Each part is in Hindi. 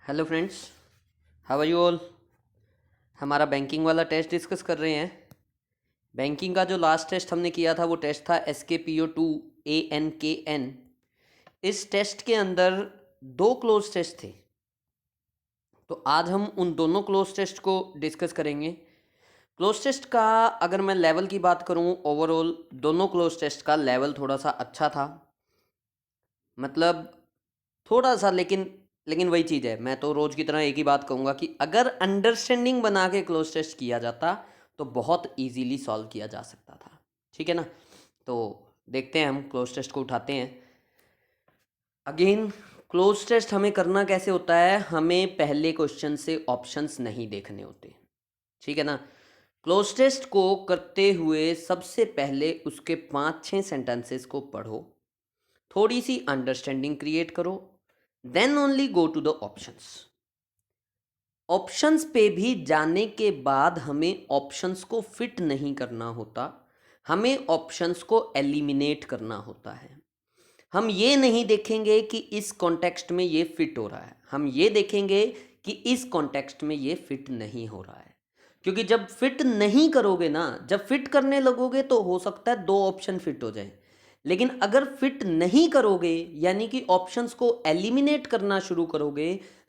Hello friends, how are you all. हमारा बैंकिंग वाला टेस्ट डिस्कस कर रहे हैं। बैंकिंग का जो लास्ट टेस्ट हमने किया था वो टेस्ट था SKPO2 ANKN। इस टेस्ट के अंदर दो क्लोज टेस्ट थे, तो आज हम उन दोनों क्लोज टेस्ट को डिस्कस करेंगे। क्लोज टेस्ट का अगर मैं लेवल की बात करूं, ओवरऑल दोनों क्लोज टेस्ट का लेवल थोड़ा सा अच्छा था, मतलब थोड़ा सा, लेकिन लेकिन वही चीज़ है। मैं तो रोज़ की तरह एक ही बात कहूँगा कि अगर अंडरस्टैंडिंग बना के क्लोज टेस्ट किया जाता तो बहुत इजीली सॉल्व किया जा सकता था। ठीक है ना। तो देखते हैं, हम क्लोज टेस्ट को उठाते हैं। अगेन, क्लोज टेस्ट हमें करना कैसे होता है, हमें पहले क्वेश्चन से ऑप्शंस नहीं देखने होते। ठीक है ना। क्लोज टेस्ट को करते हुए सबसे पहले उसके 5-6 सेंटेंसेस को पढ़ो, थोड़ी सी अंडरस्टैंडिंग क्रिएट करो, then only go to the options. Options पे भी जाने के बाद हमें ऑप्शंस को फिट नहीं करना होता, हमें ऑप्शंस को एलिमिनेट करना होता है। हम ये नहीं देखेंगे कि इस कॉन्टेक्स्ट में ये फिट हो रहा है, हम ये देखेंगे कि इस कॉन्टेक्स्ट में ये फिट नहीं हो रहा है। क्योंकि जब फिट नहीं करोगे ना, जब फिट करने लगोगे तो हो सकता है दो ऑप्शन फिट हो जाए, लेकिन अगर फिट नहीं करोगे यानी कि ऑप्शंस को एलिमिनेट करना शुरू करोगे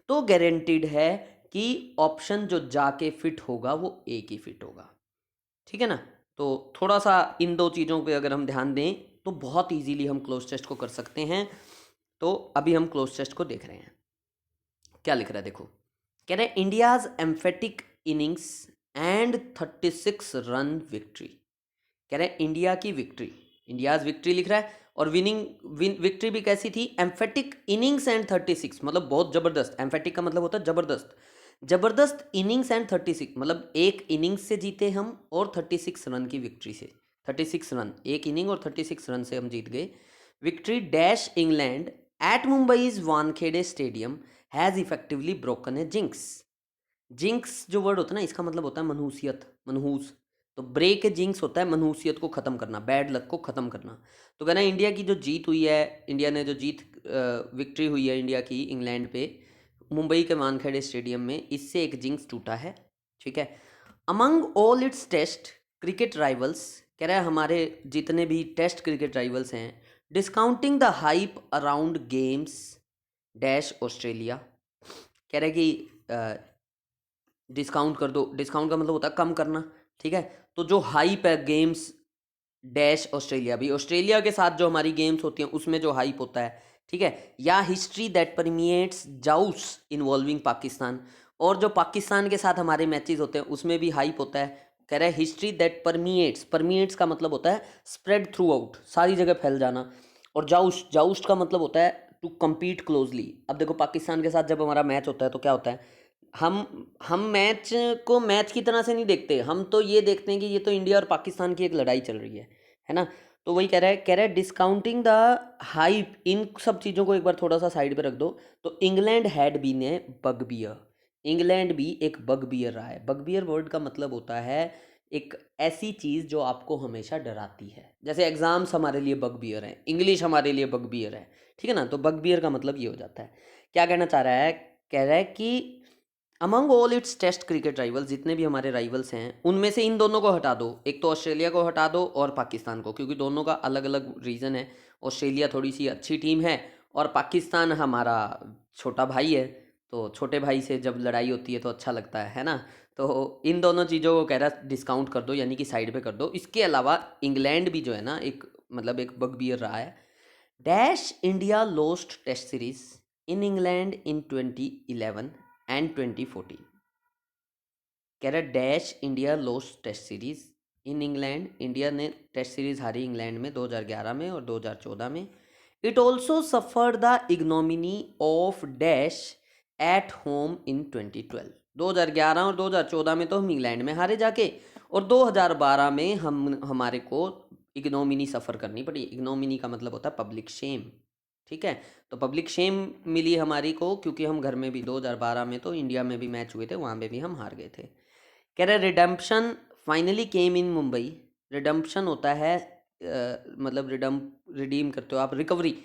तो गारंटीड है कि ऑप्शन जो जाके फिट होगा वो एक ही फिट होगा। ठीक है ना। तो थोड़ा सा इन दो चीज़ों पे अगर हम ध्यान दें तो बहुत इजीली हम क्लोज टेस्ट को कर सकते हैं। तो अभी हम क्लोज टेस्ट को देख रहे हैं। क्या लिख रहा है देखो। कह रहे हैं India's emphatic innings and 36 run victory. कह रहे हैं इंडिया की विक्ट्री, इंडियाज विक्ट्री लिख रहा है, और विक्ट्री भी कैसी थी, एम्फेटिक इनिंग्स एंड 36, मतलब बहुत जबरदस्त। एम्फेटिक का मतलब होता है जबरदस्त, जबरदस्त इनिंग्स एंड 36, मतलब एक इनिंग्स से जीते हम और 36 रन की विक्ट्री से। 36 रन, एक इनिंग और 36 रन से हम जीत गए। Victory dash England at Mumbai's Wankhede stadium has effectively broken a jinx. Jinx जो वर्ड होता है ना, इसका मतलब होता है मनहूसियत, मनहूस। तो ब्रेक ए जिंक्स होता है मनहूसियत को ख़त्म करना, बैड लक को ख़त्म करना। तो कहना है इंडिया की जो जीत हुई है, इंडिया ने जो विक्ट्री हुई है इंडिया की इंग्लैंड पे मुंबई के वानखेड़े स्टेडियम में, इससे एक जिंक्स टूटा है। ठीक है। Among all its test cricket rivals, कह रहा है हमारे जितने भी टेस्ट क्रिकेट राइवल्स हैं, discounting the hype around games dash Australia. कह रहा है कि डिस्काउंट कर दो, डिस्काउंट का मतलब होता है कम करना। ठीक है। तो जो हाइप है गेम्स डैश ऑस्ट्रेलिया, भी ऑस्ट्रेलिया के साथ जो हमारी गेम्स होती हैं उसमें जो हाइप होता है। ठीक है। या हिस्ट्री दैट परमिएट्स जाउस इन्वॉल्विंग पाकिस्तान, और जो पाकिस्तान के साथ हमारे मैचेस होते हैं उसमें भी हाइप होता है। कह रहा है हिस्ट्री दैट परमिएट्स, परमिएट्स का मतलब होता है स्प्रेड थ्रू आउट, सारी जगह फैल जाना। और जाउस्ट, जाउस्ट का मतलब होता है टू compete क्लोजली। अब देखो पाकिस्तान के साथ जब हमारा मैच होता है तो क्या होता है, हम मैच को मैच की तरह से नहीं देखते, हम तो ये देखते हैं कि ये तो इंडिया और पाकिस्तान की एक लड़ाई चल रही है ना। तो वही कह रहा है डिस्काउंटिंग द हाइप, इन सब चीज़ों को एक बार थोड़ा सा साइड पे रख दो। तो England had been a bugbear, England भी एक बगबियर रहा है। बगबियर वर्ड का मतलब होता है एक ऐसी चीज़ जो आपको हमेशा डराती है। जैसे एग्जाम्स हमारे लिए बगबियर हैं, इंग्लिश हमारे लिए बगबियर है। ठीक है ना। तो बगबियर का मतलब ये हो जाता है। क्या कहना चाह रहा है, कह रहा है कि among all its test cricket rivals, जितने भी हमारे राइवल्स हैं उनमें से इन दोनों को हटा दो, एक तो ऑस्ट्रेलिया को हटा दो और पाकिस्तान को, क्योंकि दोनों का अलग अलग रीज़न है। ऑस्ट्रेलिया थोड़ी सी अच्छी टीम है और पाकिस्तान हमारा छोटा भाई है, तो छोटे भाई से जब लड़ाई होती है तो अच्छा लगता है ना। तो इन दोनों चीज़ों को कह रहा डिस्काउंट कर दो, यानी कि साइड पे कर दो। इसके अलावा इंग्लैंड भी जो है ना एक, मतलब एक बगबियर रहा है। Dash India lost test series in England in 2011 and 2014। कह रहा dash India lost test series in England, India ने टेस्ट सीरीज हारी इंग्लैंड में 2011 में और 2014 में। It also suffer the ignominy of dash at home in 2012। 2011 और 2014 में तो हम इंग्लैंड में हारे जाके, और 2012 में हम हमारे को इग्नोमिनी सफ़र करनी पड़ी। इग्नोमिनी का मतलब होता है पब्लिक शेम। ठीक है। तो पब्लिक शेम मिली हमारी को, क्योंकि हम घर में भी 2012 में तो इंडिया में भी मैच हुए थे, वहाँ पे भी हम हार गए थे। कह रहे redemption finally came in Mumbai. Redemption होता है मतलब रिडीम करते हो आप, रिकवरी।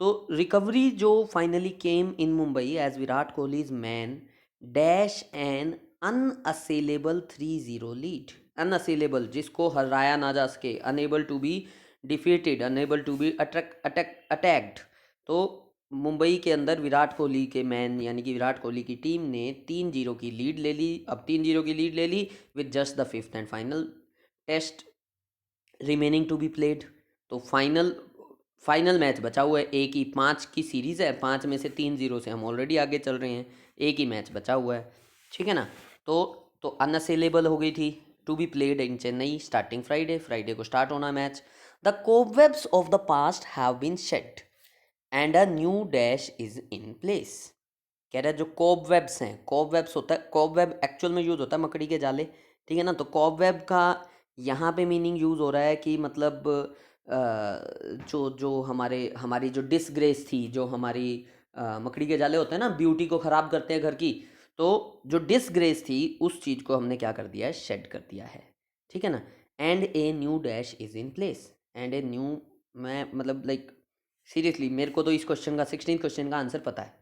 तो रिकवरी जो finally came in Mumbai as Virat Kohli's man dash an unassailable 3-0 lead. Unassailable, जिसको हराया ना जा सके, unable to be defeated, unable to be attacked. तो मुंबई के अंदर विराट कोहली के मैन यानी कि विराट कोहली की टीम ने 3-0 की लीड ले ली। अब 3-0 की लीड ले ली with just the fifth and final test remaining to be played. तो फाइनल मैच बचा हुआ है, एक ही 5 की सीरीज़ है, 5 में से 3-0 से हम ऑलरेडी आगे चल रहे हैं, एक ही मैच बचा हुआ है, ठीक है ना। तो अनअसेलेबल हो गई थी, to be played in Chennai starting Friday को स्टार्ट होना match. The cobwebs of the past have been shed and a new dash is in place. कह रहा है जो कोबवेब्स हैं, कोबवेब्स होता है, कोबवेब एक्चुअल में यूज़ होता है मकड़ी के जाले, ठीक है ना। तो कोबवेब का यहाँ पे मीनिंग यूज़ हो रहा है कि मतलब जो जो हमारी जो डिसग्रेस थी, जो हमारी मकड़ी के जाले होते हैं ना, ब्यूटी को ख़राब करते हैं घर की, तो जो डिसग्रेस थी उस चीज़ को हमने क्या कर दिया है, शेड कर दिया है, ठीक है ना। And a new dash is in place, and a new, मैं मतलब लाइक सीरियसली मेरे को तो इस क्वेश्चन का 16 क्वेश्चन का आंसर पता है,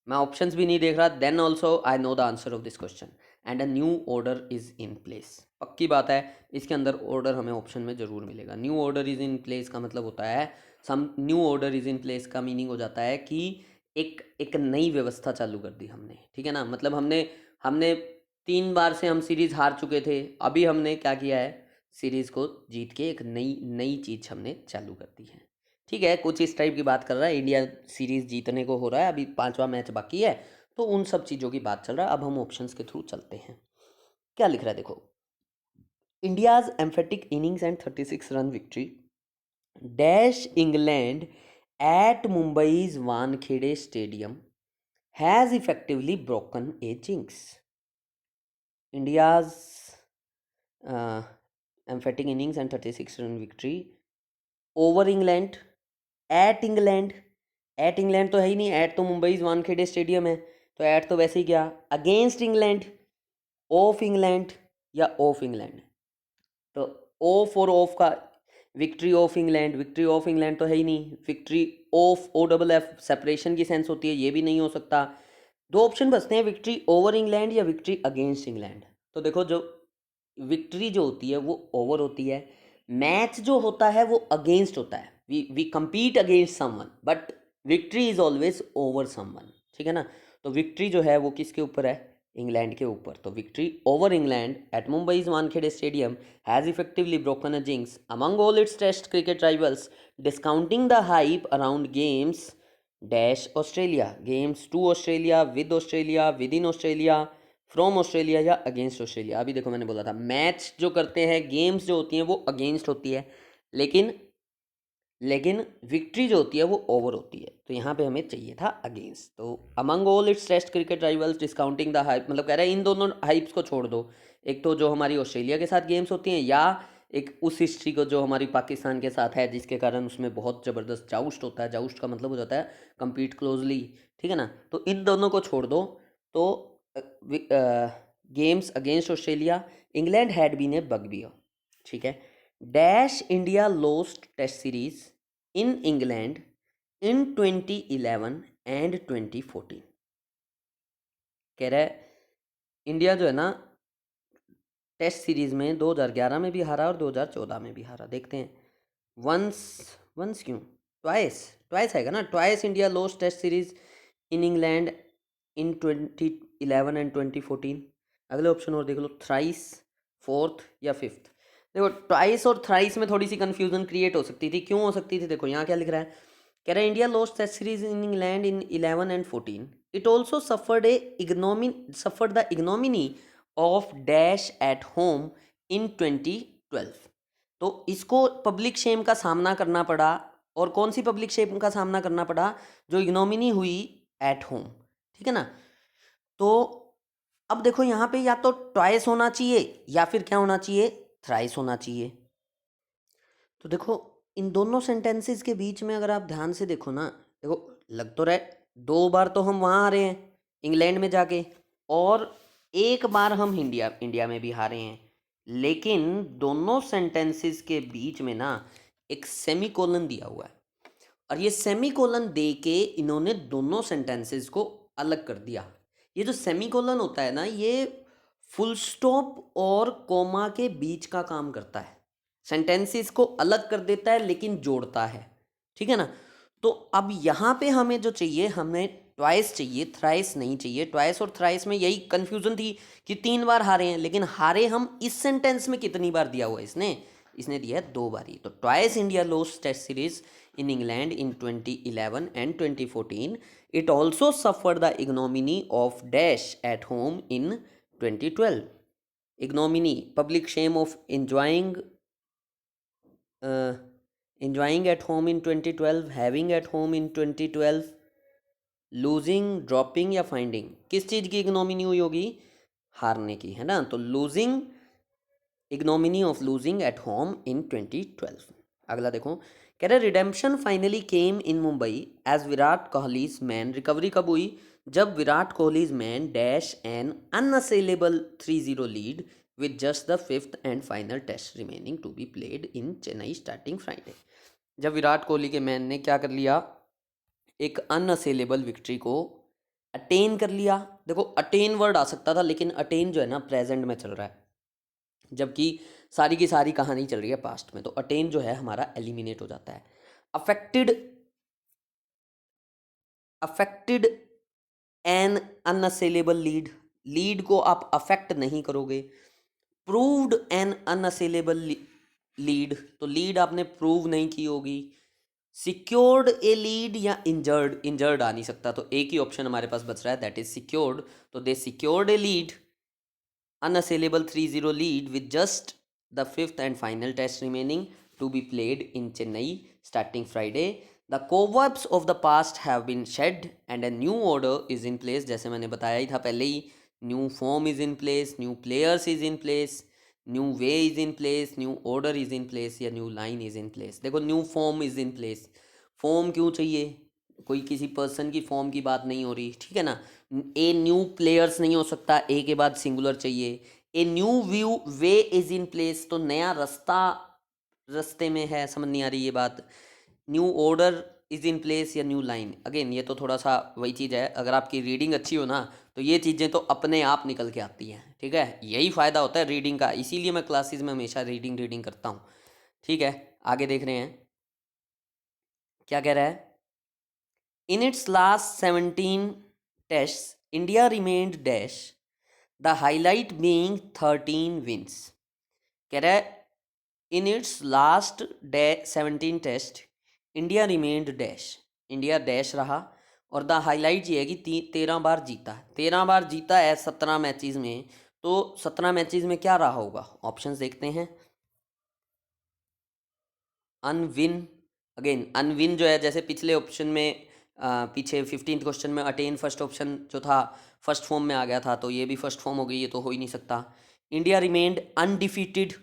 मैं ऑप्शंस भी नहीं देख रहा, then also I know the answer of this question. And a new order is in place, पक्की बात है इसके अंदर ऑर्डर हमें ऑप्शन में ज़रूर मिलेगा। New order is in place का मतलब होता है, some new order is in place का मीनिंग हो जाता है कि एक नई व्यवस्था चालू कर दी हमने, ठीक है ना। मतलब हमने हमने 3 बार से हम सीरीज़ हार चुके थे, अभी हमने क्या किया है, सीरीज़ को जीत के एक नई नई चीज़ हमने चालू कर दी है, ठीक है। कुछ इस टाइप की बात कर रहा है, इंडिया सीरीज़ जीतने को हो रहा है, अभी 5वां मैच बाकी है, तो उन सब चीज़ों की बात चल रहा है। अब हम ऑप्शंस के थ्रू चलते हैं, क्या लिख रहा है देखो। India's emphatic innings and 36 run victory dash England at Mumbai's Wankhede stadium has effectively broken a jinx. India's emphatic innings and 36 run victory over England, at England तो है ही नहीं, एट तो मुंबई वानखेड़े स्टेडियम है, तो एट तो वैसे ही गया, अगेंस्ट इंग्लैंड, ऑफ इंग्लैंड या ऑफ इंग्लैंड। तो ऑफ और ऑफ का, विक्ट्री ऑफ इंग्लैंड तो है ही नहीं, victory of O double F separation की सेंस होती है, ये भी नहीं हो सकता। दो ऑप्शन बचते हैं, विक्ट्री ओवर इंग्लैंड या विक्ट्री अगेंस्ट इंग्लैंड। तो देखो जो विक्ट्री जो होती है वो ओवर होती है, मैच जो होता है वो अगेंस्ट होता है, we compete against someone, but victory is always over someone, ठीक है ना। तो विक्ट्री जो है वो किसके ऊपर है, इंग्लैंड के ऊपर। तो victory over England at Mumbai's Wankhede stadium has effectively broken a jinx among all its test cricket rivals discounting the hype around games dash Australia, games to Australia, with in Australia, from Australia या अगेंस्ट ऑस्ट्रेलिया। अभी देखो मैंने बोला था मैच जो करते हैं, गेम्स जो होती हैं वो अगेंस्ट होती है, लेकिन लेकिन विक्ट्री जो होती है वो ओवर होती है, तो यहाँ पे हमें चाहिए था अगेंस्ट। तो among all its test cricket rivals discounting the hype, मतलब कह रहा है इन दोनों हाइप्स को छोड़ दो, एक तो जो हमारी ऑस्ट्रेलिया के साथ गेम्स होती हैं, या एक उस हिस्ट्री को जो हमारी पाकिस्तान के साथ है, जिसके कारण उसमें बहुत ज़बरदस्त जाउस्ट होता है, जाउस्ट का मतलब हो जाता है कम्पीट क्लोजली, ठीक है ना। तो इन दोनों को छोड़ दो, तो games against Australia, England had been a bugbear, ठीक है। Dash India lost test series in England in 2011 and 2014। कह रहा है इंडिया जो है ना टेस्ट सीरीज में 2011 में भी हारा और 2014 में भी हारा। देखते हैं, वंस वंस क्यों, ट्वाइस ट्वाइस आएगा ना, twice India lost test series in England in 2011 and 2014। अगले ऑप्शन और देख लो, थ्राइस, फोर्थ या फिफ्थ। देखो ट्वाइस और थ्राइस में थोड़ी सी कंफ्यूजन क्रिएट हो सकती थी, क्यों हो सकती थी, देखो यहाँ क्या लिख रहा है, कह रहा है India lost test series in England in 11 and 14, it also suffered the ignominy of dash at home in 2012। तो इसको पब्लिक शेम का सामना करना पड़ा, और कौन सी पब्लिक शेम का सामना करना पड़ा, जो इग्नोमिनी हुई एट होम, ठीक है ना। तो अब देखो यहाँ पे या तो ट्वाइस होना चाहिए या फिर क्या होना चाहिए, थ्राइस होना चाहिए। तो देखो इन दोनों सेंटेंसेस के बीच में अगर आप ध्यान से देखो ना, देखो लग तो रहा है 2 बार तो हम वहाँ हारे हैं इंग्लैंड में जाके, और 1 बार हम इंडिया में भी हारे हैं, लेकिन दोनों सेंटेंसेस के बीच में ना एक सेमीकोलन दिया हुआ है, और ये सेमीकोलन दे के इन्होंने दोनों सेंटेंसेस को अलग कर दिया। ये जो सेमीकोलन होता है ना, ये फुल स्टॉप और कोमा के बीच का काम करता है, सेंटेंसेस को अलग कर देता है लेकिन जोड़ता है, ठीक है ना। तो अब यहाँ पे हमें जो चाहिए, हमें ट्वाइस चाहिए, थ्राइस नहीं चाहिए। ट्वाइस और थ्राइस में यही कंफ्यूजन थी कि 3 बार हारे हैं, लेकिन हारे हम इस सेंटेंस में कितनी बार दिया हुआ है इसने, इसने दिया है 2 बार ही। तो twice India lost test series in England in 2011 and 2014. It also suffered the ignominy of dash at home in 2012. Ignominy, public shame of enjoying at home in 2012, having at home in 2012, losing, dropping या finding, किस चीज़ की ignominy हुई होगी, हारने की, है ना। तो losing, ignominy of losing at home in 2012। अगला देखो, कह रहे redemption finally came in Mumbai as Virat Kohli's man. Recovery कब हुई, जब Virat Kohli's man dash an unassailable 3-0 lead with just the 5th and final test remaining to be played in Chennai starting Friday. जब विराट कोहली के मैन ने क्या कर लिया, एक अनअसेलेबल विक्ट्री को अटेन कर लिया। देखो अटेन वर्ड आ सकता था, लेकिन अटेन जो है ना प्रेजेंट में चल रहा है, जबकि सारी की सारी कहानी चल रही है पास्ट में। तो अटेन जो है हमारा एलिमिनेट हो जाता है। अफेक्टेड एन अनअसेलेबल लीड, लीड को आप अफेक्ट नहीं करोगे। प्रूव्ड एन अनअसेलेबल लीड, तो लीड आपने प्रूव नहीं की होगी। सिक्योर्ड ए लीड या इंजर्ड, इंजर्ड आ नहीं सकता, तो एक ही ऑप्शन हमारे पास बच रहा है, दैट इज सिक्योर्ड। तो they secured a lead, unassailable 3-0 lead with just the 5th and final test remaining to be played in Chennai starting Friday. The cobwebs of the past have been shed and a new order is in place। जैसे मैंने बताया ही था पहले ही, new form is in place, new players is in place, new way is in place, new order is in place या new line is in place। देखो new form is in place, form क्यों चाहिए, कोई किसी पर्सन की फॉर्म की बात नहीं हो रही, ठीक है ना। ए न्यू प्लेयर्स नहीं हो सकता, ए के बाद सिंगुलर चाहिए। A new view way is in place, तो नया रास्ता रास्ते में है, समझ नहीं आ रही ये बात। New order is in place या न्यू लाइन, अगेन ये तो थोड़ा सा वही चीज़ है, अगर आपकी रीडिंग अच्छी हो ना तो ये चीज़ें तो अपने आप निकल के आती हैं, ठीक है। यही फ़ायदा होता है रीडिंग का, इसीलिए मैं क्लासेस में हमेशा रीडिंग रीडिंग करता हूँ, ठीक है। आगे देख रहे हैं क्या कह रहा है। In its last 17 tests, India remained dash, the highlight being 13 wins। कह रहा है in its last 17 test India remained dash, India dash रहा, और द हाईलाइट ये है कि 13 बार जीता, 13 बार जीता है 17 मैचेस में। तो 17 मैचेस में क्या रहा होगा, ऑप्शंस देखते हैं। अनविन, अगेन अनविन जो है, जैसे पिछले ऑप्शन में पीछे 15th क्वेश्चन में अटेन फर्स्ट ऑप्शन जो था फर्स्ट फॉर्म में आ गया था, तो ये भी फर्स्ट फॉर्म हो गई, ये तो हो ही नहीं सकता। इंडिया रिमेन्ड अनडिफीटेड,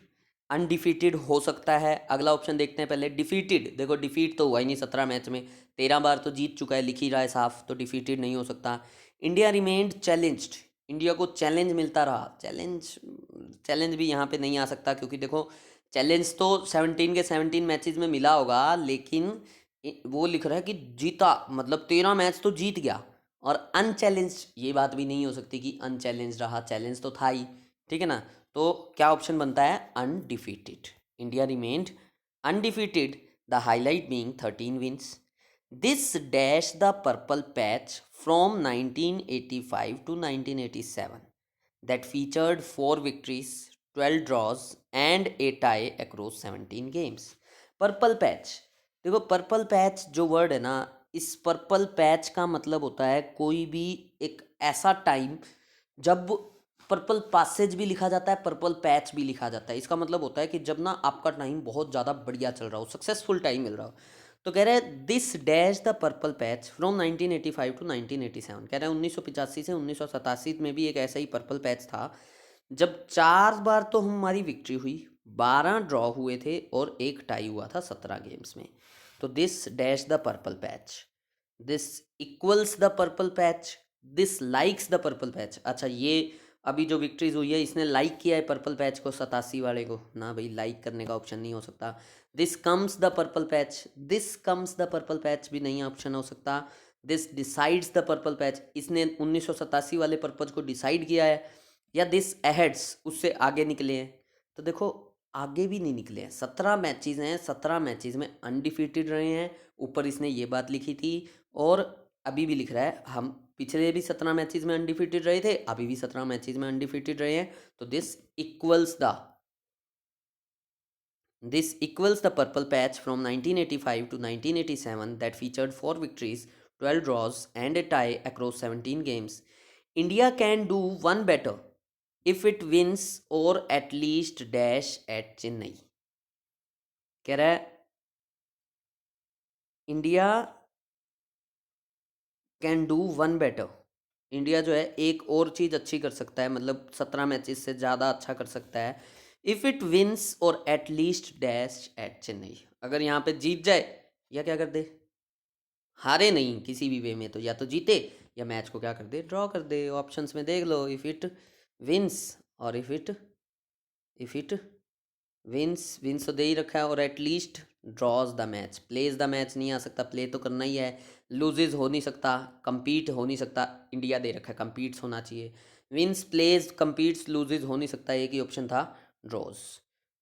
अनडिफीटेड हो सकता है। अगला ऑप्शन देखते हैं पहले, डिफीटेड, देखो डिफीट तो हुआ ही नहीं 17 मैच में, 13 बार तो जीत चुका है, लिख ही रहा है साफ, तो डिफीटेड नहीं हो सकता। इंडिया रिमेन्ड चैलेंज्ड, इंडिया को चैलेंज मिलता रहा, चैलेंज, चैलेंज भी यहाँ पे नहीं आ सकता, क्योंकि देखो चैलेंज तो 17 के 17 मैचेस में मिला होगा, लेकिन वो लिख रहा है कि जीता, मतलब 13 मैच तो जीत गया। और अनचैलेंज, ये बात भी नहीं हो सकती कि अनचैलेंज रहा, चैलेंज तो था ही, ठीक है ना। तो क्या ऑप्शन बनता है, undefeated. India remained undefeated, the highlight being 13 विंस। This dash the purple patch from 1985 to 1987 that featured 4 victories, 12 draws and a tie across 17 games। Purple patch, देखो पर्पल पैच जो वर्ड है ना, इस पर्पल पैच का मतलब होता है कोई भी एक ऐसा टाइम जब पर्पल पैसेज भी लिखा जाता है, पर्पल पैच भी लिखा जाता है। इसका मतलब होता है कि जब ना आपका टाइम बहुत ज़्यादा बढ़िया चल रहा हो, सक्सेसफुल टाइम मिल रहा हो। तो कह रहे हैं this dash the purple patch from 1985 to 1987। कह रहे हैं 1985 से 1987 में भी एक ऐसा ही पर्पल पैच था, जब 4 बार तो हमारी विक्ट्री हुई, 12 ड्रॉ हुए थे और एक टाई हुआ था 17 गेम्स में। तो this dash the purple patch, this equals the purple patch, this likes the purple patch. अच्छा, ये अभी जो विक्ट्रीज हुई है इसने लाइक किया है पर्पल पैच को, 87 वाले को ना, भाई लाइक करने का ऑप्शन नहीं हो सकता। This comes the purple patch, this comes the purple patch भी नहीं ऑप्शन हो सकता। This decides the purple patch, इसने 1987 वाले पर्पज को डिसाइड किया है, या दिस एहेड्स उससे आगे निकले हैं। तो देखो आगे भी नहीं निकले हैं, 17 मैचेस हैं, 17 मैचेस में अनडिफीटेड रहे हैं। ऊपर इसने ये बात लिखी थी और अभी भी लिख रहा है, हम पिछले भी 17 मैचेस में अनडिफीटेड रहे थे, अभी भी 17 मैचेस में अनडिफीटेड रहे हैं। तो this equals the purple patch from 1985 to 1987 that featured 4 victories, 12 draws and a tie across 17 games. India can do one better if it wins or at least dash at Chennai. कह रहा है India can do one better, India जो है एक और चीज़ अच्छी कर सकता है, मतलब 17 मैचेस से ज़्यादा अच्छा कर सकता है। इफ़ इट विंस और at least dash at Chennai, अगर यहाँ पे जीत जाए या क्या कर दे, हारे नहीं किसी भी वे में, तो या तो जीते या मैच को क्या कर दे, ड्रॉ कर दे। ऑप्शंस में देख लो, इफ़ इट विंस और इफ़ इट विंस, विंस तो दे ही रखा है, और at least drawers the match, plays the match नहीं आ सकता, प्ले तो करना ही है। लूजेज हो नहीं सकता, compete हो नहीं सकता, इंडिया दे रखा है compete होना चाहिए। विंस प्लेज कम्पीट्स लूजेज हो नहीं सकता, एक ही ऑप्शन था ड्रॉज।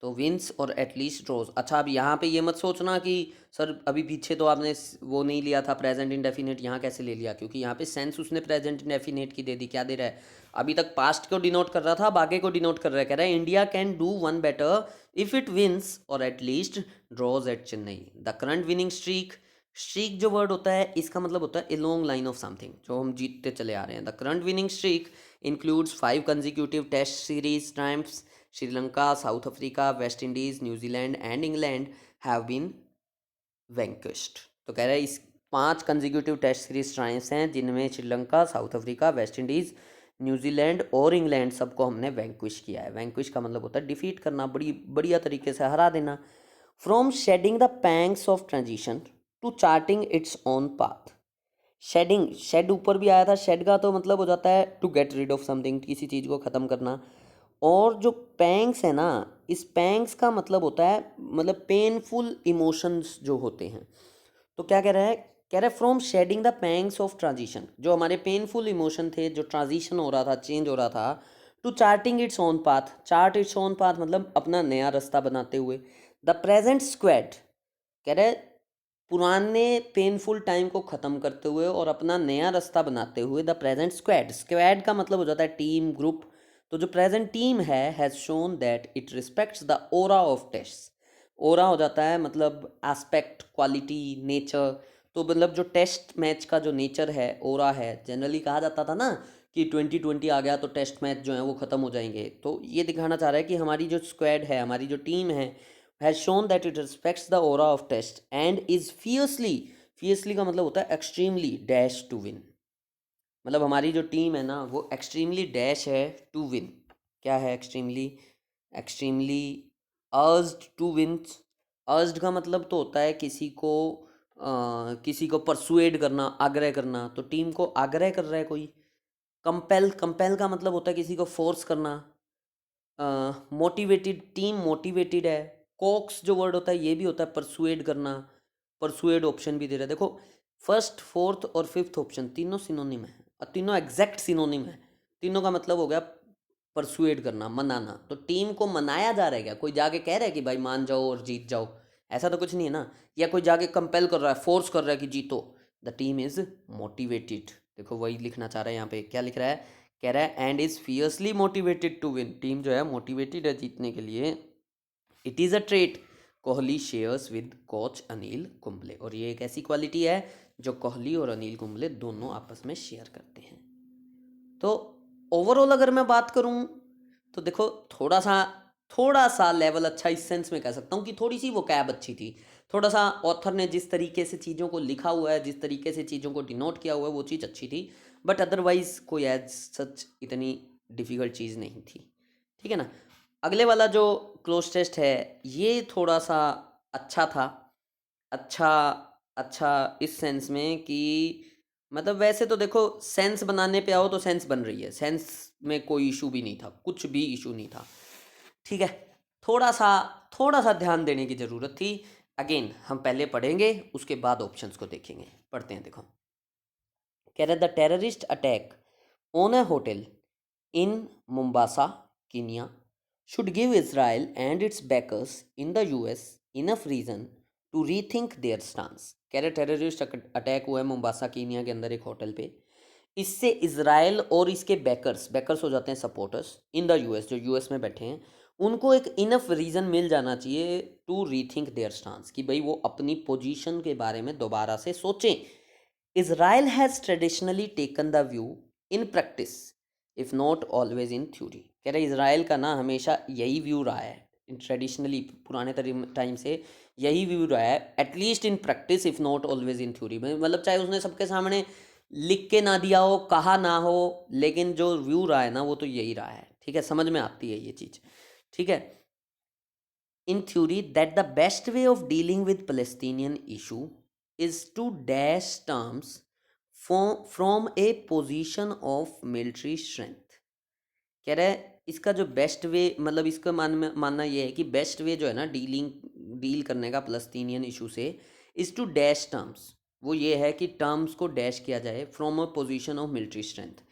तो विंस और एटलीस्ट ड्रॉज। अच्छा अब यहाँ पे ये मत सोचना कि सर अभी पीछे तो आपने वो नहीं लिया था प्रेजेंट इंडेफिनेट, यहाँ कैसे ले लिया, क्योंकि यहाँ पे सेंस उसने प्रेजेंट इंडेफिनेट की दे दी। क्या दे रहा है, अभी तक पास्ट को डिनोट कर रहा था, अब आगे को डिनोट कर रहा है। कह रहा है India can do one better if it wins और at least draws at Chennai. The current winning streak, streak जो वर्ड होता है इसका मतलब होता है a long line of something, जो हम जीतते चले आ रहे हैं। The current winning streak includes 5 consecutive test series triumphs. Sri Lanka, South Africa, West Indies, New Zealand and England have been vanquished. तो कह रहा है इस 5 कंजिक्यूटिव टेस्ट सीरीज ट्रायम्फ्स हैं, जिनमें Sri Lanka, South Africa, West Indies, New Zealand और इंग्लैंड सबको हमने वैंक्विश किया है। वैंक्विश का मतलब होता है डिफीट करना, बड़ी बढ़िया तरीके से हरा देना। From shedding the pangs of transition to charting its own path. Shedding, shed ऊपर भी आया था, शेड का तो मतलब हो जाता है to get rid of something, किसी चीज़ को ख़त्म करना। और जो पैंग्स है ना, इस पैंग्स का मतलब होता है मतलब पेनफुल इमोशंस जो होते हैं। तो क्या कह रहा है, कह रहा है from shedding the pangs of transition, जो हमारे पेनफुल इमोशन थे, जो ट्रांजिशन हो रहा था, चेंज हो रहा था, to charting its own path, chart its own path मतलब अपना नया रास्ता बनाते हुए। द प्रेजेंट स्क्वाड, कह रहे पुराने पेनफुल टाइम को ख़त्म करते हुए और अपना नया रास्ता बनाते हुए। द प्रेजेंट स्क्वाड, स्क्वाड का मतलब हो जाता है टीम, ग्रुप। तो जो प्रेजेंट टीम है has shown that it respects the aura of test. Aura हो जाता है मतलब एस्पेक्ट, क्वालिटी, नेचर। तो मतलब जो टेस्ट मैच का जो नेचर है, ओरा है, जनरली कहा जाता था ना कि 2020 आ गया तो टेस्ट मैच जो है वो ख़त्म हो जाएंगे। तो ये दिखाना चाह रहा है कि हमारी जो स्क्वाड है, हमारी जो टीम है, has shown that it respects the aura of test and is fiercely, fiercely का मतलब होता है एक्सट्रीमली डैश टू विन। मतलब हमारी जो टीम है ना वो एक्सट्रीमली डैश है टू विन। क्या है extremely, extremely urged to win. Urged का मतलब तो होता है किसी को परसुएड करना, आग्रह करना। तो टीम को आग्रह कर रहा है कोई। कंपेल, कंपेल का मतलब होता है किसी को फोर्स करना। मोटिवेटेड, टीम मोटिवेटेड है। कोक्स जो वर्ड होता है ये भी होता है परसुएड करना, परसुएड ऑप्शन भी दे रहा है। देखो फर्स्ट, फोर्थ और फिफ्थ ऑप्शन तीनों सिनोनिम है और तीनों एग्जैक्ट सिनोनिम है। तीनों का मतलब हो गया परसुएड करना, मनाना। तो टीम को मनाया जा रहा है क्या, कोई जाके कह रहा है कि भाई मान जाओ और जीत जाओ, ऐसा तो कुछ नहीं है ना। या कोई जाके कंपेल कर रहा है, फोर्स कर रहा है कि जीतो। The team is motivated. देखो वही लिखना चाह रहा है यहाँ पे, क्या लिख रहा है, कह रहा है and is fiercely motivated to win. Team जो है मोटिवेटेड है जीतने के लिए। It is a trait Kohli shares with coach Anil Kumble. और ये एक ऐसी क्वालिटी है जो कोहली और अनिल कुंबले दोनों आपस में शेयर करते हैं। तो ओवरऑल अगर मैं बात करूं तो देखो थोड़ा सा लेवल अच्छा इस सेंस में कह सकता हूँ कि थोड़ी सी वो कैब अच्छी थी। थोड़ा सा ऑथर ने जिस तरीके से चीज़ों को लिखा हुआ है, जिस तरीके से चीज़ों को डिनोट किया हुआ है, वो चीज़ अच्छी थी। बट अदरवाइज कोई एज सच इतनी डिफ़िकल्ट चीज़ नहीं थी। ठीक है ना। अगले वाला जो क्लोज टेस्ट है ये थोड़ा सा अच्छा था। अच्छा, अच्छा इस सेंस में कि मतलब वैसे तो देखो सेंस बनाने पे आओ तो सेंस बन रही है, सेंस में कोई इशू भी नहीं था, कुछ भी इशू नहीं था। ठीक है। थोड़ा सा ध्यान देने की ज़रूरत थी। अगेन हम पहले पढ़ेंगे, उसके बाद ऑप्शंस को देखेंगे। पढ़ते हैं, देखो। कह रहे the terrorist attack on a hotel in Mombasa, Kenya should give Israel and its backers in the US enough reason to rethink their stance। कह रहे टेररिस्ट अटैक हुआ है मोम्बासा कीनिया के अंदर एक होटल पे, इससे इजराइल और इसके बैकर्स, बैकर्स हो जाते हैं सपोर्टर्स, इन द यूएस, जो यूएस में बैठे हैं, उनको एक इनफ रीज़न मिल जाना चाहिए टू रीथिंक देयर स्टांस, कि भाई वो अपनी पोजीशन के बारे में दोबारा से सोचें। Israel has traditionally taken the view in practice if not always in theory. कह रहे इजराइल का ना हमेशा यही व्यू रहा है, ट्रेडिशनली पुराने टाइम से यही व्यू रहा है, at least in practice if not always in theory में। मतलब चाहे उसने सबके सामने लिख के ना दिया हो, कहा ना हो, लेकिन जो व्यू रहा है ना वो तो यही रहा है। ठीक है, समझ में आती है ये चीज़। ठीक है, in theory that the best way of dealing with Palestinian issue is to dash terms from a position of military strength. कह रहा है इसका जो बेस्ट वे, मतलब इसका मानना ये है कि बेस्ट वे जो है ना डील करने का पैलेस्टीनियन इशू से, इज टू डैश टर्म्स, वो ये है कि टर्म्स को डैश किया जाए from a position of military strength.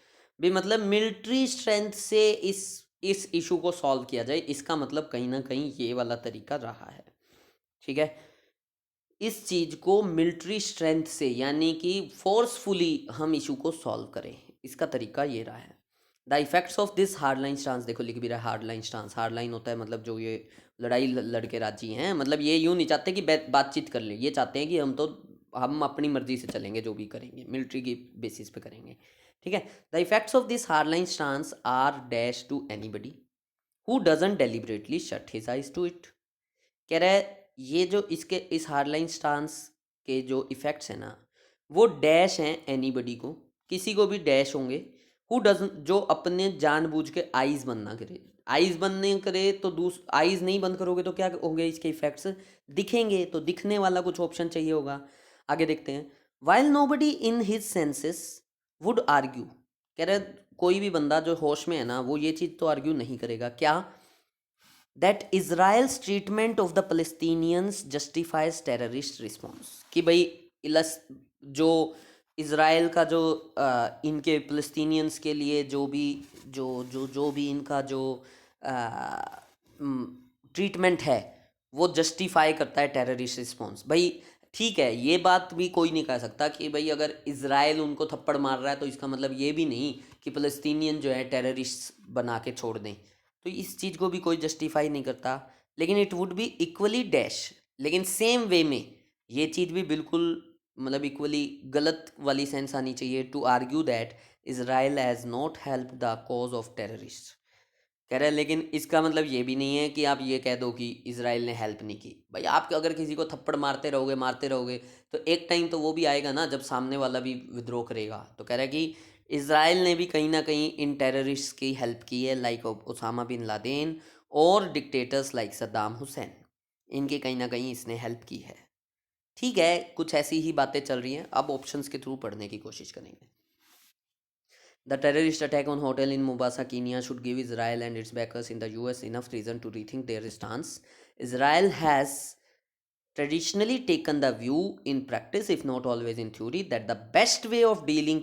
भी मतलब मिलिट्री स्ट्रेंथ से इस इशू को सॉल्व किया जाए, इसका मतलब कहीं ना कहीं ये वाला तरीका रहा है। ठीक है, इस चीज़ को मिलिट्री स्ट्रेंथ से, यानी कि फोर्सफुली हम इशू को सॉल्व करें, इसका तरीका ये रहा है। The effects of this hard line stance, देखो लिख भी रहा है hard line stance. Hard line होता है मतलब जो ये लड़ाई लड़के राजी हैं, मतलब ये यूँ नहीं चाहते कि बातचीत कर ले, ये चाहते हैं कि हम अपनी मर्जी से चलेंगे, जो भी करेंगे मिलिट्री की बेसिस पे करेंगे। ठीक है, the effects of this hard line stance are dash to anybody who doesn't deliberately shut his eyes to it. कह रहा है ये जो इसके इस हार्डलाइन स्टांस के जो इफ़ेक्ट्स हैं ना, वो डैश हैं एनीबडी को, किसी को भी डैश होंगे, हु डजन, जो अपने जानबूझ के आइज़ बंद ना करे। आइज़ बंद नहीं करे तो आइज़ नहीं बंद करोगे तो क्या होंगे, इसके इफ़ेक्ट्स दिखेंगे, तो दिखने वाला कुछ ऑप्शन चाहिए होगा। आगे देखते हैं। While nobody in his senses would argue. कह रहे कोई भी बंदा जो होश में है ना, वो ये चीज़ तो आर्ग्यू नहीं करेगा, क्या, that Israel's treatment of the Palestinians justifies terrorist response. कि भाई जो इज़राइल का जो इनके पैलेस्टीनियंस के लिए जो भी जो भी इनका जो ट्रीटमेंट है वो जस्टिफाई करता है टेररिस्ट रिस्पॉन्स। भाई ठीक है, ये बात भी कोई नहीं कह सकता कि भाई अगर इज़राइल उनको थप्पड़ मार रहा है तो इसका मतलब ये भी नहीं कि फ़लस्तीनियन जो है टेररिस्ट बना के छोड़ दें, तो इस चीज़ को भी कोई जस्टिफाई नहीं करता। लेकिन it would be equally dash, लेकिन सेम वे में ये चीज़ भी बिल्कुल मतलब इक्वली गलत वाली सेंस आनी चाहिए, to argue that Israel has not help the cause of terrorist. कह रहे हैं लेकिन इसका मतलब ये भी नहीं है कि आप ये कह दो कि इज़राइल ने हेल्प नहीं की। भाई आप अगर किसी को थप्पड़ मारते रहोगे तो एक टाइम तो वो भी आएगा ना जब सामने वाला भी विद्रोह करेगा। तो कह रहा है कि इज़राइल ने भी कहीं ना कहीं इन टेररिस्ट की हेल्प की है, लाइक उसामा बिन लादेन और डिक्टेटर्स लाइक सद्दाम हुसैन, इनकी कहीं ना कहीं इसने हेल्प की है। ठीक है, कुछ ऐसी ही बातें चल रही हैं, अब ऑप्शंस के थ्रू पढ़ने की कोशिश करेंगे। The terrorist attack on hotel in Mombasa, Kenya should give Israel and its backers in the US enough reason to rethink their stance. Israel has traditionally taken the view in practice, if not always in theory, that the best way of dealing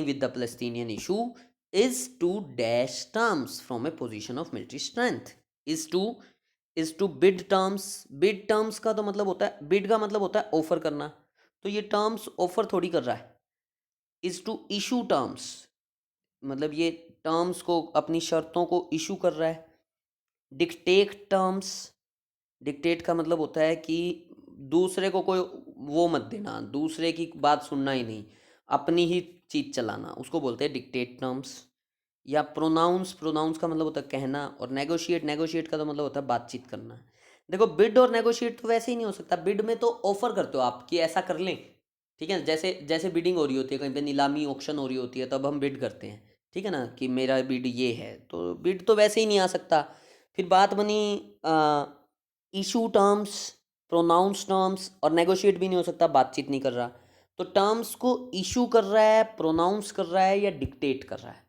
with the Palestinian issue is to dash terms from a position of military strength. is to bid terms। bid terms का तो मतलब होता है, bid का मतलब होता है ऑफर करना, तो ये टर्म्स ऑफर थोड़ी कर रहा है। इज टू इशू टर्म्स, मतलब ये टर्म्स को, अपनी शर्तों को इशू कर रहा है। डिक्टेट टर्म्स, डिक्टेट का मतलब होता है कि दूसरे को कोई वो मत देना, दूसरे की बात सुनना ही नहीं, अपनी ही चीज़ चलाना, उसको बोलते हैं डिक्टेट टर्म्स। या प्रोनाउंस, प्रोनाउंस का मतलब होता है कहना। और नेगोशिएट, नेगोशिएट का तो मतलब होता है बातचीत करना। देखो बिड और नेगोशिएट तो वैसे ही नहीं हो सकता। बिड में तो ऑफर करते हो आप कि ऐसा कर लें, ठीक है, जैसे जैसे बिडिंग हो रही होती है कहीं पे, नीलामी ऑक्शन हो रही होती है, तब हम बिड करते हैं, ठीक है ना, कि मेरा बिड ये है, तो बिड तो वैसे ही नहीं आ सकता। फिर बात बनी इशू टर्म्स, प्रोनाउंस टर्म्स, और नेगोशिएट भी नहीं हो सकता, बातचीत नहीं कर रहा। तो टर्म्स को इशू कर रहा है, प्रोनाउंस कर रहा है, या डिक्टेट कर रहा है।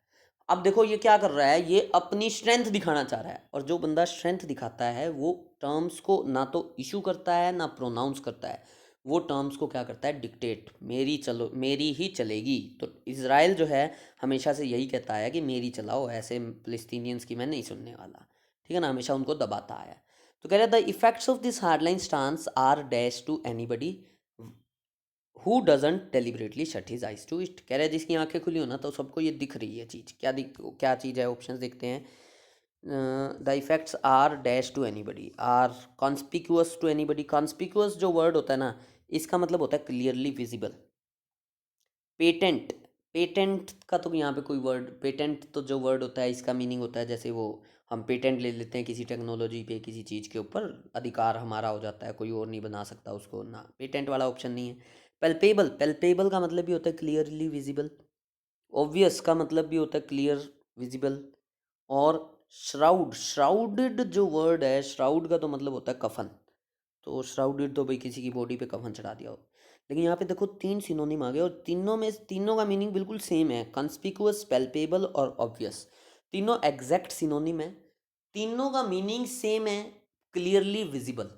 अब देखो ये क्या कर रहा है, ये अपनी स्ट्रेंथ दिखाना चाह रहा है, और जो बंदा स्ट्रेंथ दिखाता है वो टर्म्स को ना तो इशू करता है ना प्रोनाउंस करता है, वो टर्म्स को क्या करता है, डिक्टेट, मेरी चलो, मेरी ही चलेगी। तो इजराइल जो है हमेशा से यही कहता है कि मेरी चलाओ, ऐसे फिलिस्तीनियंस की मैं नहीं सुनने वाला, ठीक है ना, हमेशा उनको दबाता आया है। तो कह रहा है the effects of this hardline stance are dash to anybody who doesn't deliberately shut his eyes to it. कह रहे हैं जिसकी आंखें खुली हो ना तो सबको ये दिख रही है चीज़, क्या चीज़ है, ऑप्शंस देखते हैं। The effects are dash to anybody, are conspicuous to anybody. Conspicuous जो वर्ड होता है ना, इसका मतलब होता है क्लियरली विजिबल। पेटेंट, पेटेंट का तो यहाँ पे कोई वर्ड, पेटेंट तो जो वर्ड होता है इसका मीनिंग होता है जैसे वो हम पेटेंट ले लेते हैं किसी टेक्नोलॉजी पे, किसी चीज़ के ऊपर अधिकार हमारा हो जाता है, कोई और नहीं बना सकता उसको ना, पेटेंट वाला ऑप्शन नहीं है। पेल्पेबल, पेल्पेबल का मतलब भी होता है क्लियरली विजिबल। ऑब्वियस का मतलब भी होता है क्लियर विजिबल। और श्राउड, श्राउडेड जो वर्ड है, श्राउड का तो मतलब होता है कफन। तो श्राउडेड तो भाई किसी की बॉडी पे कफन चढ़ा दिया हो। लेकिन यहाँ पे देखो तीन सिनोनिम आ गए, और तीनों का मीनिंग बिल्कुल सेम है, कंस्पिकुअस, पैल्पेबल और ऑब्वियस। तीनों एग्जैक्ट सिनोनिम है, तीनों का मीनिंग सेम है, क्लियरली विजिबल।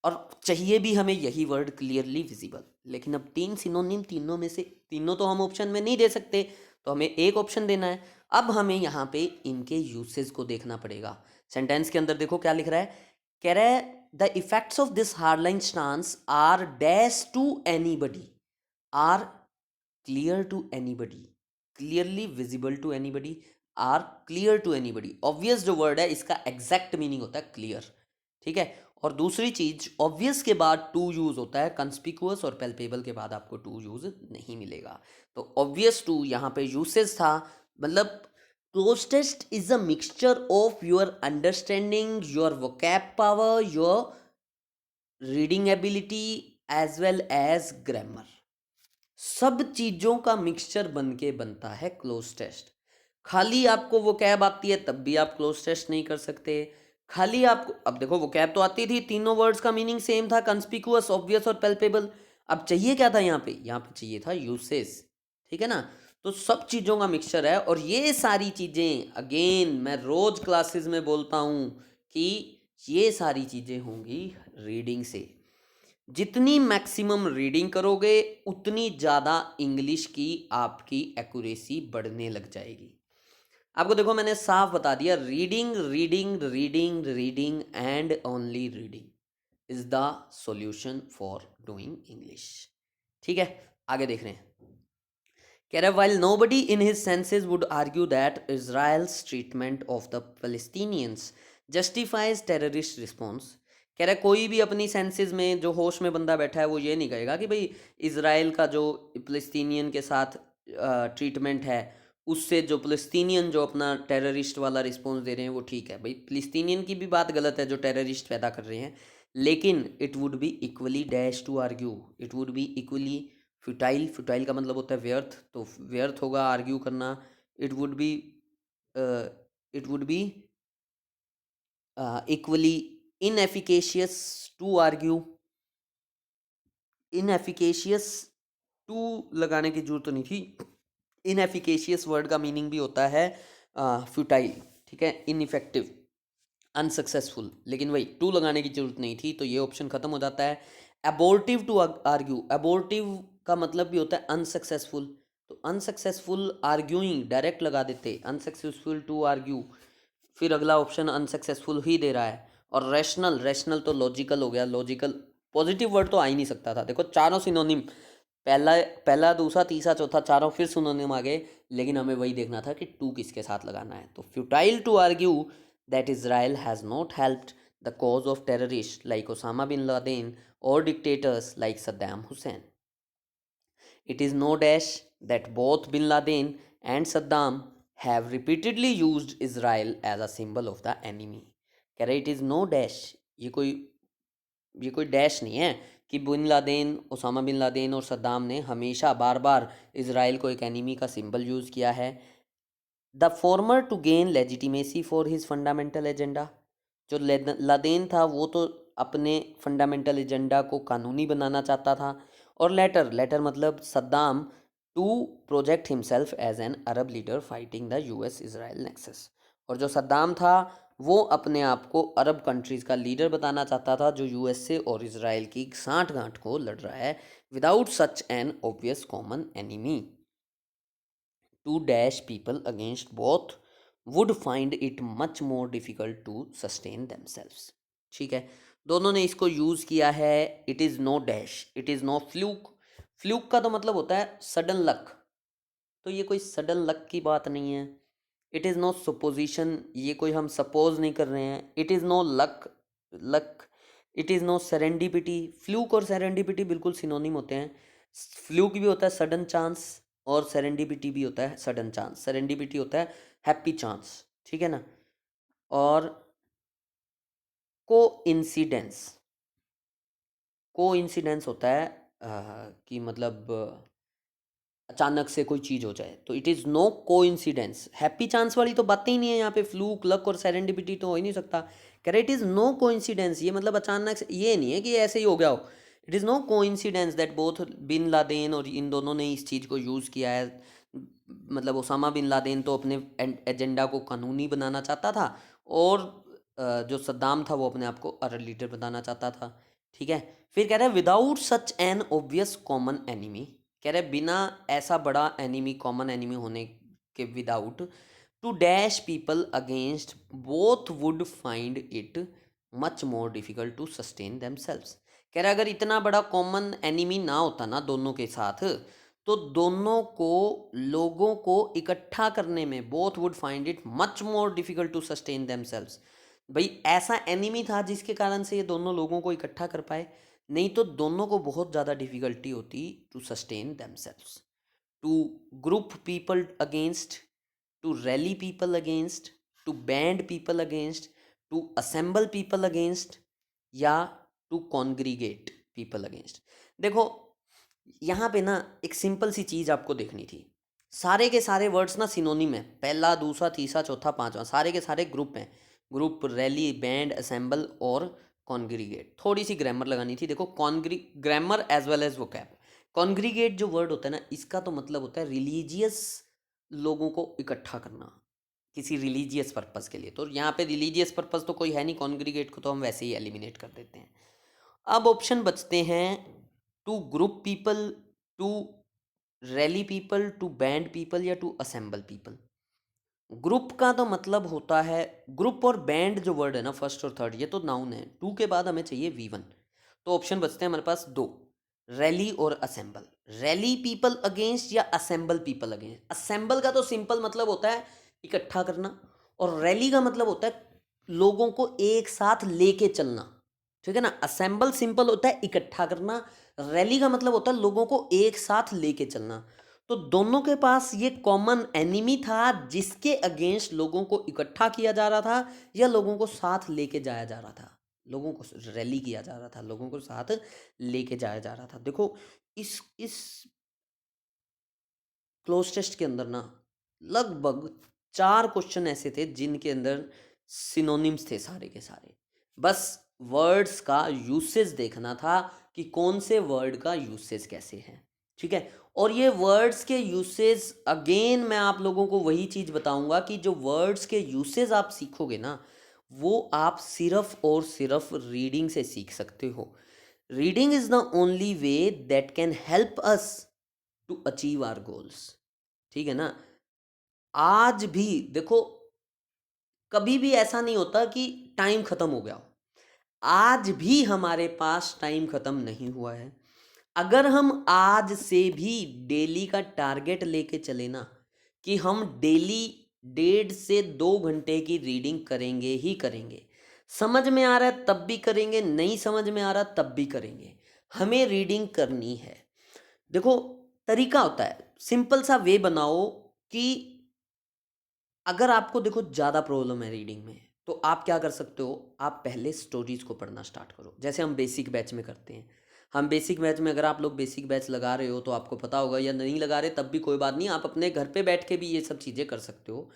और चाहिए भी हमें यही वर्ड, क्लियरली विजिबल। लेकिन अब तीन सिनोनिम, तीनों में से तीनों तो हम ऑप्शन में नहीं दे सकते, तो हमें एक ऑप्शन देना है। अब हमें यहाँ पे इनके यूसेज को देखना पड़ेगा। सेंटेंस के अंदर देखो क्या लिख रहा है, कह रहा है the effects of this hardline stance are dash to anybody, are clear to anybody, clearly visible to anybody, are clear to anybody. Obvious जो वर्ड है इसका एग्जैक्ट मीनिंग होता है क्लियर, ठीक है। और दूसरी चीज, ऑब्वियस के बाद टू यूज होता है, कंस्पिकुअस और पैल्पेबल के बाद आपको टू यूज नहीं मिलेगा। तो ऑब्वियस टू यहाँ पे यूसेज था, मतलब cloze test is a mixture of your understanding, your vocab power, your reading ability as well as grammar. सब चीजों का मिक्सचर बन के बनता है क्लोज टेस्ट। खाली आपको वो कैब आती है तब भी आप क्लोज टेस्ट नहीं कर सकते। खाली आपको, अब देखो वो कैब तो आती थी, तीनों वर्ड्स का मीनिंग सेम था, कंस्पिकुअस, ऑब्वियस और पैल्पेबल। अब चाहिए क्या था यहाँ पे, यहाँ पे चाहिए था यूसेज, ठीक है ना। तो सब चीज़ों का मिक्सचर है, और ये सारी चीज़ें अगेन मैं रोज क्लासेस में बोलता हूँ कि ये सारी चीज़ें होंगी रीडिंग से। जितनी मैक्सिमम रीडिंग करोगे उतनी ज़्यादा इंग्लिश की आपकी एक्यूरेसी बढ़ने लग जाएगी। आपको देखो मैंने साफ बता दिया, reading reading reading reading and only reading is the solution for doing English, ठीक है। आगे देख रहे हैं, कह रहा है while nobody in his senses would argue that Israel's treatment of the Palestinians justifies terrorist response। कह रहा है कोई भी अपनी सेंसेस में, जो होश में बंदा बैठा है, वो ये नहीं कहेगा कि भाई इसराइल का जो फलस्तीनियन के साथ ट्रीटमेंट है, उससे जो फलस्तीनियन जो अपना टेररिस्ट वाला रिस्पॉन्स दे रहे हैं वो ठीक है। भाई फलस्तीनियन की भी बात गलत है जो टेररिस्ट पैदा कर रहे हैं, लेकिन it would be equally dash to argue, it would be equally futile, futile का मतलब होता है व्यर्थ, तो व्यर्थ होगा आर्ग्यू करना। It would be it would be equally inefficacious to argue. Inefficacious to लगाने की जरूरत तो नहीं थी, इनएफिकेशियस वर्ड का मीनिंग भी होता है फ्यूटाइल, ठीक है, इनइफेक्टिव, अनसक्सेसफुल, लेकिन वही टू लगाने की जरूरत नहीं थी, तो ये ऑप्शन खत्म हो जाता है। एबोर्टिव टू आर्ग्यू, एबोर्टिव का मतलब भी होता है अनसक्सेसफुल, तो अनसक्सेसफुल आर्ग्यूइंग डायरेक्ट लगा देते, अनसक्सेसफुल टू आर्ग्यू, फिर अगला ऑप्शन अनसक्सेसफुल ही दे रहा है। और रैशनल, रैशनल तो लॉजिकल हो गया, लॉजिकल पॉजिटिव वर्ड तो आ ही नहीं सकता था। देखो चारों सिनोनिम, पहला पहला दूसरा तीसरा चौथा चारों फिर सिनोनिम आ गए, लेकिन हमें वही देखना था कि टू किसके साथ लगाना है। तो futile to argue that Israel has not helped the cause of terrorists like Osama bin Laden or dictators like Saddam Hussein. It is no dash that both bin Laden and Saddam have repeatedly used Israel as a symbol of the enemy. कह रहे it is no dash, ये कोई डैश नहीं है कि bin Laden, Osama bin Laden और सद्दाम ने हमेशा बार बार इसराइल को एक एनिमी का सिंबल यूज़ किया है। The former to gain legitimacy for his fundamental agenda, जो लादेन था वो तो अपने फंडामेंटल एजेंडा को कानूनी बनाना चाहता था, और लेटर, लेटर मतलब Saddam to project himself as an Arab leader fighting the US Israel nexus. और जो सद्दाम था वो अपने आप को अरब कंट्रीज़ का लीडर बताना चाहता था जो यूएसए और इजराइल की सांठगांठ को लड़ रहा है without such an obvious common enemy. To dash people against both would find it much more difficult to sustain themselves. ठीक है, दोनों ने इसको यूज़ किया है। It is no dash, it is no fluke. Fluke का तो मतलब होता है सडन लक, तो ये कोई सडन लक की बात नहीं है। इट इज़ नो सुपोजिशन, ये कोई हम सपोज नहीं कर रहे हैं। It is no luck. It is no serendipity. Fluke और सेरेंडिपिटी बिल्कुल सिनोनिम होते हैं। फ्लूक भी होता है सडन चांस और सेरेंडिपिटी भी होता है सडन चांस। सेरेंडिपिटी होता है हैप्पी चांस, ठीक है ना। और को इंसिडेंस होता है कि मतलब अचानक से कोई चीज़ हो जाए, तो it is no coincidence. Happy chance वाली तो बातें ही नहीं है यहाँ पे। फ्लूक, लक और सेरेंडिपिटी तो हो ही नहीं सकता। कह रहे इट इज़ नो कोइंसिडेंस, ये मतलब अचानक से, ये नहीं है कि ऐसे ही हो गया हो। It is no coincidence that both bin Laden और इन दोनों ने इस चीज़ को यूज़ किया है। मतलब ओसामा बिन लादेन तो अपने एजेंडा को कानूनी बनाना चाहता था और जो सद्दाम था वो अपने आप को अरब लीडर बनाना चाहता था। ठीक है, फिर कह रहे हैं without such an obvious common enemy. कह रहे बिना ऐसा बड़ा एनिमी, कॉमन एनिमी होने के, without to dash people against both would find it much more difficult to sustain themselves. कह रहे अगर इतना बड़ा कॉमन एनिमी ना होता ना दोनों के साथ, तो दोनों को, लोगों को इकट्ठा करने में, both would find it much more difficult to sustain themselves. भाई ऐसा एनिमी था जिसके कारण से ये दोनों लोगों को इकट्ठा कर पाए, नहीं तो दोनों को बहुत ज़्यादा डिफिकल्टी होती to sustain themselves. To group people against, to rally people against, to band people against, to assemble people against, या टू कॉन्ग्रीगेट पीपल अगेंस्ट। देखो यहाँ पे ना एक सिंपल सी चीज़ आपको देखनी थी। सारे के सारे वर्ड्स ना सिनोनिम है, पहला, दूसरा, तीसरा, चौथा, पांचवा, सारे के सारे ग्रुप हैं। ग्रुप, रैली, बैंड, असेंबल और कॉन्ग्रीगेट। थोड़ी सी ग्रामर लगानी थी। देखो grammar as well as vocab. Congregate जो वर्ड होता है ना, इसका तो मतलब होता है रिलीजियस लोगों को इकट्ठा करना किसी रिलीजियस पर्पज़ के लिए। तो यहाँ पे रिलीजियस पर्पज़ तो कोई है नहीं, कॉन्ग्रीगेट को तो हम वैसे ही एलिमिनेट कर देते हैं। अब ऑप्शन बचते हैं to group people, to rally people, to band people, या टू असेंबल पीपल। ग्रुप का तो मतलब होता है, ग्रुप और बैंड जो वर्ड है ना, फर्स्ट और थर्ड, ये तो नाउन है। टू के बाद हमें चाहिए V1, तो ऑप्शन बचते हैं हमारे पास दो, रैली और असेंबल। रैली पीपल अगेंस्ट या असेंबल पीपल अगेंस्ट। असेंबल का तो सिंपल मतलब होता है इकट्ठा करना, और रैली का मतलब होता है लोगों को एक साथ लेके चलना। ठीक है ना, असेंबल सिंपल होता है इकट्ठा करना, रैली का मतलब होता है लोगों को एक साथ लेके चलना। तो दोनों के पास ये कॉमन एनिमी था जिसके अगेंस्ट लोगों को इकट्ठा किया जा रहा था या लोगों को साथ लेके जाया जा रहा था। लोगों को रैली किया जा रहा था, लोगों को साथ लेके जाया जा रहा था। देखो इस क्लोज टेस्ट के अंदर ना लगभग 4 क्वेश्चन ऐसे थे जिनके अंदर सिनोनिम्स थे सारे के सारे। बस वर्ड्स का यूसेज देखना था कि कौन से वर्ड का यूसेज कैसे है। ठीक है, और ये वर्ड्स के यूसेज, अगेन मैं आप लोगों को वही चीज़ बताऊंगा कि जो वर्ड्स के यूसेज आप सीखोगे ना, वो आप सिर्फ और सिर्फ रीडिंग से सीख सकते हो। Reading is the only way that can help us to achieve our goals. ठीक है ना। आज भी देखो, कभी भी ऐसा नहीं होता कि टाइम खत्म हो गया हो। आज भी हमारे पास टाइम खत्म नहीं हुआ है। अगर हम आज से भी डेली का टारगेट लेके चले ना कि हम डेली 1.5 से 2 घंटे की रीडिंग करेंगे ही करेंगे। समझ में आ रहा है तब भी करेंगे, नहीं समझ में आ रहा तब भी करेंगे, हमें रीडिंग करनी है। देखो तरीका होता है, सिंपल सा वे बनाओ कि अगर आपको देखो ज़्यादा प्रॉब्लम है रीडिंग में, तो आप क्या कर सकते हो, आप पहले स्टोरीज को पढ़ना स्टार्ट करो, जैसे हम बेसिक बैच में करते हैं। हम बेसिक बैच में, अगर आप लोग बेसिक बैच लगा रहे हो तो आपको पता होगा, या नहीं लगा रहे तब भी कोई बात नहीं, आप अपने घर पे बैठ के भी ये सब चीज़ें कर सकते हो।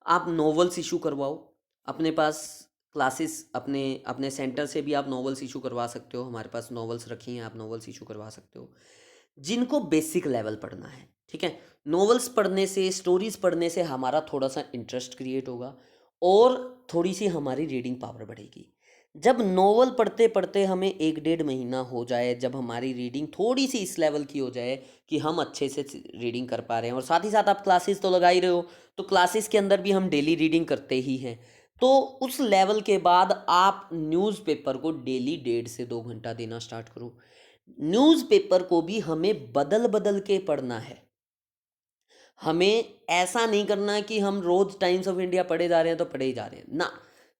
आप नॉवेल्स इशू करवाओ अपने पास, क्लासेस अपने अपने सेंटर से भी आप नॉवेल्स इशू करवा सकते हो। हमारे पास नॉवेल्स रखी हैं, आप नॉवेल्स इशू करवा सकते हो। जिनको बेसिक लेवल पढ़ना है, ठीक है। नॉवेल्स पढ़ने से, स्टोरीज पढ़ने से हमारा थोड़ा सा इंटरेस्ट क्रिएट होगा और थोड़ी सी हमारी रीडिंग पावर बढ़ेगी। जब नॉवल पढ़ते पढ़ते हमें 1 डेढ़ महीना हो जाए, जब हमारी रीडिंग थोड़ी सी इस लेवल की हो जाए कि हम अच्छे से रीडिंग कर पा रहे हैं, और साथ ही साथ आप क्लासेस तो लगा ही रहे हो, तो क्लासेस के अंदर भी हम डेली रीडिंग करते ही हैं, तो उस लेवल के बाद आप न्यूज़पेपर को डेली 1.5 से 2 घंटा देना स्टार्ट करो। न्यूज़पेपर को भी हमें बदल बदल के पढ़ना है। हमें ऐसा नहीं करना कि हम रोज टाइम्स ऑफ इंडिया पढ़े जा रहे हैं तो पढ़े ही जा रहे हैं ना।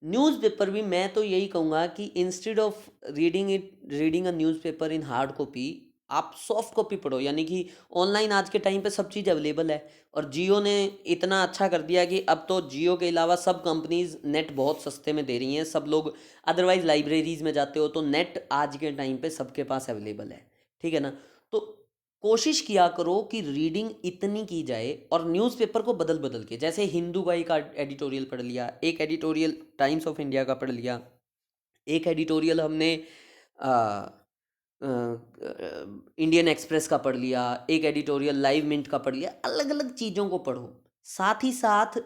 न्यूज़पेपर भी मैं तो यही कहूँगा कि instead of reading a newspaper in hard copy, आप सॉफ्ट कॉपी पढ़ो। यानी कि ऑनलाइन आज के टाइम पे सब चीज़ अवेलेबल है, और जियो ने इतना अच्छा कर दिया कि अब तो जियो के अलावा सब कंपनीज नेट बहुत सस्ते में दे रही हैं। सब लोग अदरवाइज लाइब्रेरीज में जाते हो तो नेट आज के टाइम पे सबके पास अवेलेबल है, ठीक है ना। तो कोशिश किया करो कि रीडिंग इतनी की जाए, और न्यूज़पेपर को बदल बदल के, जैसे हिंदू का एक एडिटोरियल पढ़ लिया, एक एडिटोरियल टाइम्स ऑफ इंडिया का पढ़ लिया, एक एडिटोरियल हमने इंडियन एक्सप्रेस का पढ़ लिया, एक एडिटोरियल लाइव मिंट का पढ़ लिया। अलग अलग चीज़ों को पढ़ो, साथ ही साथ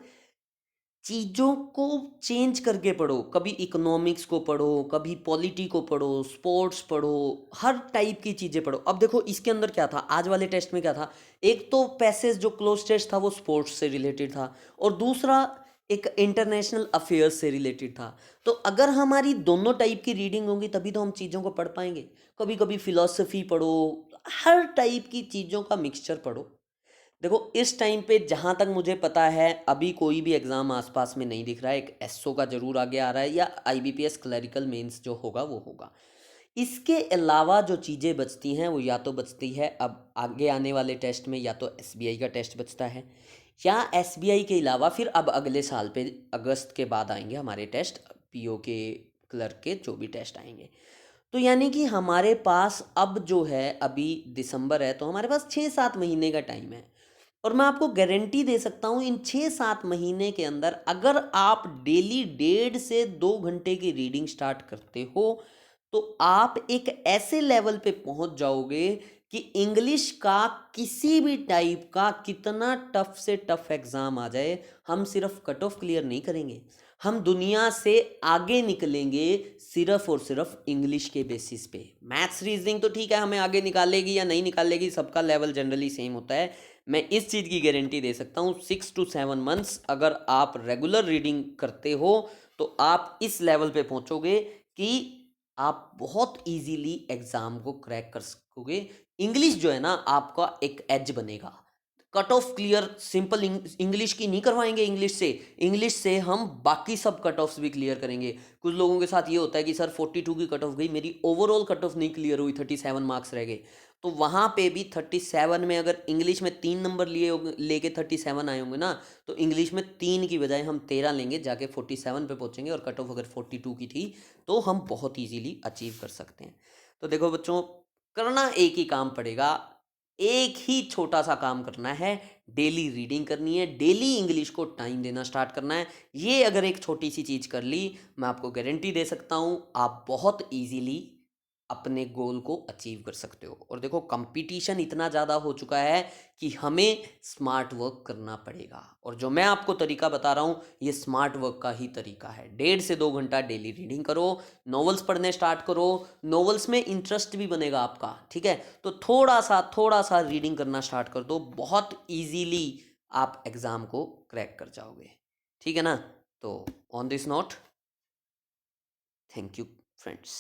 चीज़ों को चेंज करके पढ़ो। कभी इकोनॉमिक्स को पढ़ो, कभी पॉलिटी को पढ़ो, स्पोर्ट्स पढ़ो, हर टाइप की चीज़ें पढ़ो। अब देखो इसके अंदर क्या था, आज वाले टेस्ट में क्या था, एक तो पैसेज जो क्लोज टेस्ट था वो स्पोर्ट्स से रिलेटेड था, और दूसरा एक इंटरनेशनल अफेयर्स से रिलेटेड था। तो अगर हमारी दोनों टाइप की रीडिंग होगी तभी तो हम चीज़ों को पढ़ पाएंगे। कभी कभी फिलॉसफी पढ़ो, हर टाइप की चीज़ों का मिक्सचर पढ़ो। देखो इस टाइम पे जहाँ तक मुझे पता है अभी कोई भी एग्ज़ाम आसपास में नहीं दिख रहा है। एक एसओ का जरूर आगे आ रहा है, या आईबीपीएस क्लरिकल मेंस जो होगा वो होगा। इसके अलावा जो चीज़ें बचती हैं वो या तो बचती है अब आगे आने वाले टेस्ट में, या तो एसबीआई का टेस्ट बचता है, या एसबीआई के अलावा फिर अब अगले साल पे अगस्त के बाद आएंगे हमारे टेस्ट, पीओ के, क्लर्क के जो भी टेस्ट आएंगे। तो यानी कि हमारे पास अब जो है, अभी दिसंबर है तो हमारे पास 6-7 महीने का टाइम है। और मैं आपको गारंटी दे सकता हूँ इन 6-7 महीने के अंदर अगर आप डेली 1.5 से 2 घंटे की रीडिंग स्टार्ट करते हो तो आप एक ऐसे लेवल पे पहुंच जाओगे कि इंग्लिश का किसी भी टाइप का कितना टफ से टफ एग्जाम आ जाए, हम सिर्फ कट ऑफ क्लियर नहीं करेंगे, हम दुनिया से आगे निकलेंगे सिर्फ और सिर्फ इंग्लिश के बेसिस पे। मैथ्स रीजनिंग तो ठीक है हमें आगे निकालेगी या नहीं निकालेगी, सबका लेवल जनरली सेम होता है। मैं इस चीज़ की गारंटी दे सकता हूँ 6 to 7 months अगर आप रेगुलर रीडिंग करते हो तो आप इस लेवल पे पहुंचोगे कि आप बहुत इजीली एग्जाम को क्रैक कर सकोगे। इंग्लिश जो है ना आपका एक एज बनेगा। Cut off clear simple English की नहीं करवाएंगे, इंग्लिश से हम बाकी सब कट ऑफ्स भी क्लियर करेंगे। कुछ लोगों के साथ ये होता है कि सर 42 की कट ऑफ गई, मेरी ओवरऑल कट ऑफ नहीं क्लियर हुई, 37 मार्क्स रह गए। तो वहाँ पे भी 37 में अगर इंग्लिश में 3 नंबर लेके 37 आए होंगे ना, तो इंग्लिश में 3 की बजाय हम 13 लेंगे, जाके 47 पे पहुँचेंगे, और कट ऑफ अगर 42 की थी तो हम बहुत ईजीली अचीव कर सकते हैं। तो देखो बच्चों, करना एक ही काम पड़ेगा, एक ही छोटा सा काम करना है, डेली रीडिंग करनी है, डेली इंग्लिश को टाइम देना स्टार्ट करना है। ये अगर एक छोटी सी चीज़ कर ली, मैं आपको गारंटी दे सकता हूँ आप बहुत इजीली अपने गोल को अचीव कर सकते हो। और देखो कंपटीशन इतना ज़्यादा हो चुका है कि हमें स्मार्ट वर्क करना पड़ेगा, और जो मैं आपको तरीका बता रहा हूँ ये स्मार्ट वर्क का ही तरीका है। 1.5 से 2 घंटा डेली रीडिंग करो, नॉवेल्स पढ़ने स्टार्ट करो, नॉवेल्स में इंटरेस्ट भी बनेगा आपका, ठीक है। तो थोड़ा सा रीडिंग करना स्टार्ट कर दो, बहुत ईजीली आप एग्ज़ाम को क्रैक कर जाओगे, ठीक है ना। तो on this note, thank you friends.